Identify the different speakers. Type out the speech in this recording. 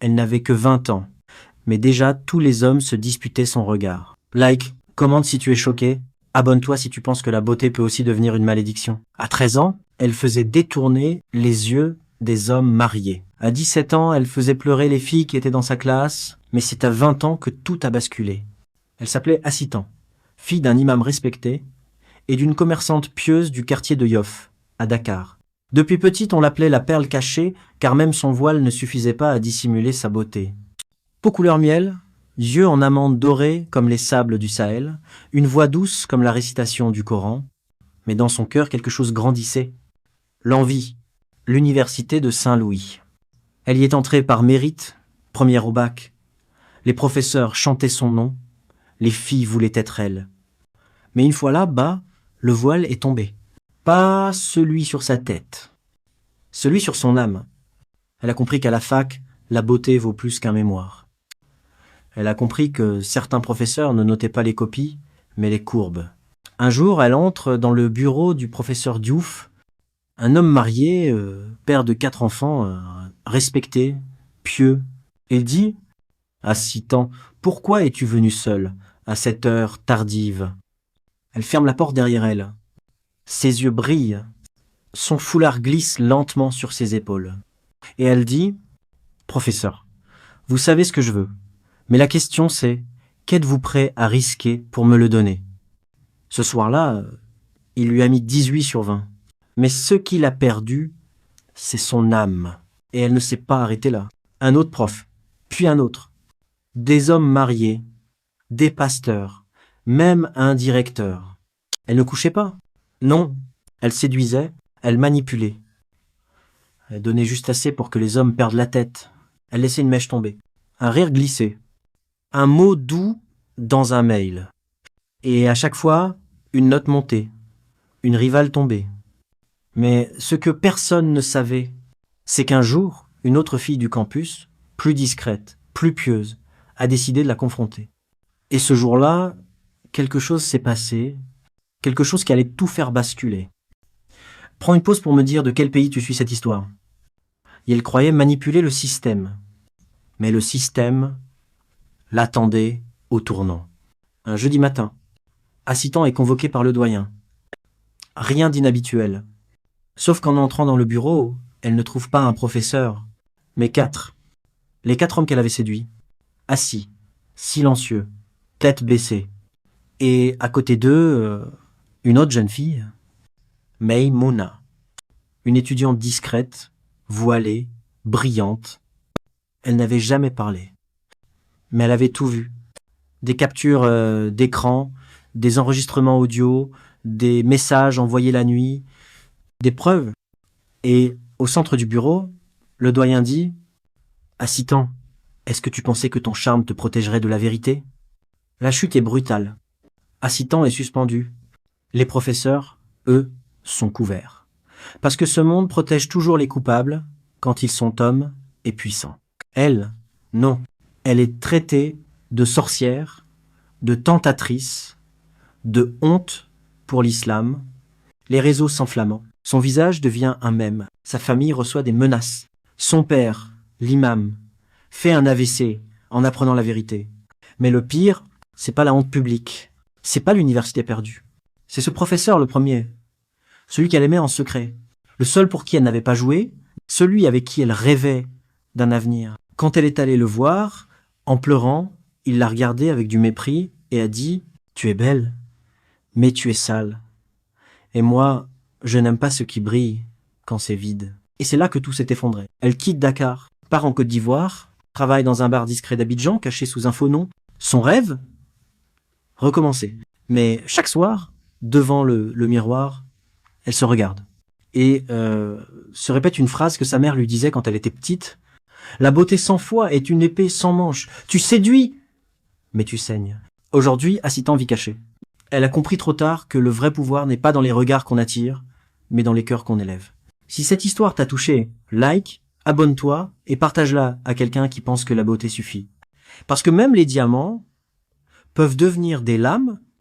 Speaker 1: Elle n'avait que 20 ans. Mais déjà, tous les hommes se disputaient son regard. Like, commente si tu es choqué. Abonne-toi si tu penses que la beauté peut aussi devenir une malédiction. À 13 ans, elle faisait détourner les yeux des hommes mariés. À 17 ans, elle faisait pleurer les filles qui étaient dans sa classe. Mais c'est à 20 ans que tout a basculé. Elle s'appelait Assitan, fille d'un imam respecté et d'une commerçante pieuse du quartier de Yoff, à Dakar. Depuis petite, on l'appelait la perle cachée, car même son voile ne suffisait pas à dissimuler sa beauté. Peau couleur miel, yeux en amande dorée comme les sables du Sahel, une voix douce comme la récitation du Coran, mais dans son cœur quelque chose grandissait. L'envie, l'université de Saint-Louis. Elle y est entrée par mérite, première au bac. Les professeurs chantaient son nom, les filles voulaient être elle. Mais une fois là-bas, le voile est tombé. Pas celui sur sa tête, celui sur son âme. Elle a compris qu'à la fac, la beauté vaut plus qu'un mémoire. Elle a compris que certains professeurs ne notaient pas les copies, mais les courbes. Un jour, elle entre dans le bureau du professeur Diouf, un homme marié, père de 4 enfants, respecté, pieux. Il dit « Assitan, pourquoi es-tu venue seule, à cette heure tardive ?» Elle ferme la porte derrière elle. Ses yeux brillent. Son foulard glisse lentement sur ses épaules. Et elle dit « Professeur, vous savez ce que je veux. Mais la question c'est, qu'êtes-vous prêt à risquer pour me le donner ?» Ce soir-là, il lui a mis 18 sur 20. Mais ce qu'il a perdu, c'est son âme. Et elle ne s'est pas arrêtée là. Un autre prof, puis un autre. Des hommes mariés, des pasteurs, même un directeur. Elle ne couchait pas. Non, elle séduisait, elle manipulait. Elle donnait juste assez pour que les hommes perdent la tête. Elle laissait une mèche tomber. Un rire glissait. Un mot doux dans un mail. Et à chaque fois, une note montait. Une rivale tombait. Mais ce que personne ne savait, c'est qu'un jour, une autre fille du campus, plus discrète, plus pieuse, a décidé de la confronter. Et ce jour-là, quelque chose s'est passé, quelque chose qui allait tout faire basculer. Prends une pause pour me dire de quel pays tu suis cette histoire. Et elle croyait manipuler le système. Mais le système l'attendait au tournant. Un jeudi matin, Assitan est convoqué par le doyen. Rien d'inhabituel. Sauf qu'en entrant dans le bureau, elle ne trouve pas un professeur, mais 4. Les 4 hommes qu'elle avait séduits. Assis, silencieux, tête baissée. Et à côté d'eux, une autre jeune fille, Maïmouna. Une étudiante discrète, voilée, brillante. Elle n'avait jamais parlé. Mais elle avait tout vu. Des captures d'écran, des enregistrements audio, des messages envoyés la nuit, des preuves. Et au centre du bureau, le doyen dit « Assitan, est-ce que tu pensais que ton charme te protégerait de la vérité ?» La chute est brutale. Assitan est suspendu. Les professeurs, eux, sont couverts. Parce que ce monde protège toujours les coupables quand ils sont hommes et puissants. Elle, non. Elle est traitée de sorcière, de tentatrice, de honte pour l'islam. Les réseaux s'enflamment. Son visage devient un mème. Sa famille reçoit des menaces. Son père, l'imam, fait un AVC en apprenant la vérité. Mais le pire, c'est pas la honte publique. C'est pas l'université perdue. C'est ce professeur le premier. Celui qu'elle aimait en secret. Le seul pour qui elle n'avait pas joué. Celui avec qui elle rêvait d'un avenir. Quand elle est allée le voir, en pleurant, il l'a regardée avec du mépris et a dit « Tu es belle, mais tu es sale. Et moi, je n'aime pas ce qui brille quand c'est vide. » Et c'est là que tout s'est effondré. Elle quitte Dakar, part en Côte d'Ivoire, travaille dans un bar discret d'Abidjan, caché sous un faux nom. Son rêve ? Recommencer. Mais chaque soir, devant le miroir, elle se regarde. Et se répète une phrase que sa mère lui disait quand elle était petite. « La beauté sans foi est une épée sans manche. Tu séduis, mais tu saignes. » Aujourd'hui, Assitan vit cachée. Elle a compris trop tard que le vrai pouvoir n'est pas dans les regards qu'on attire, mais dans les cœurs qu'on élève. Si cette histoire t'a touché, like, abonne-toi et partage-la à quelqu'un qui pense que la beauté suffit. Parce que même les diamants peuvent devenir des lames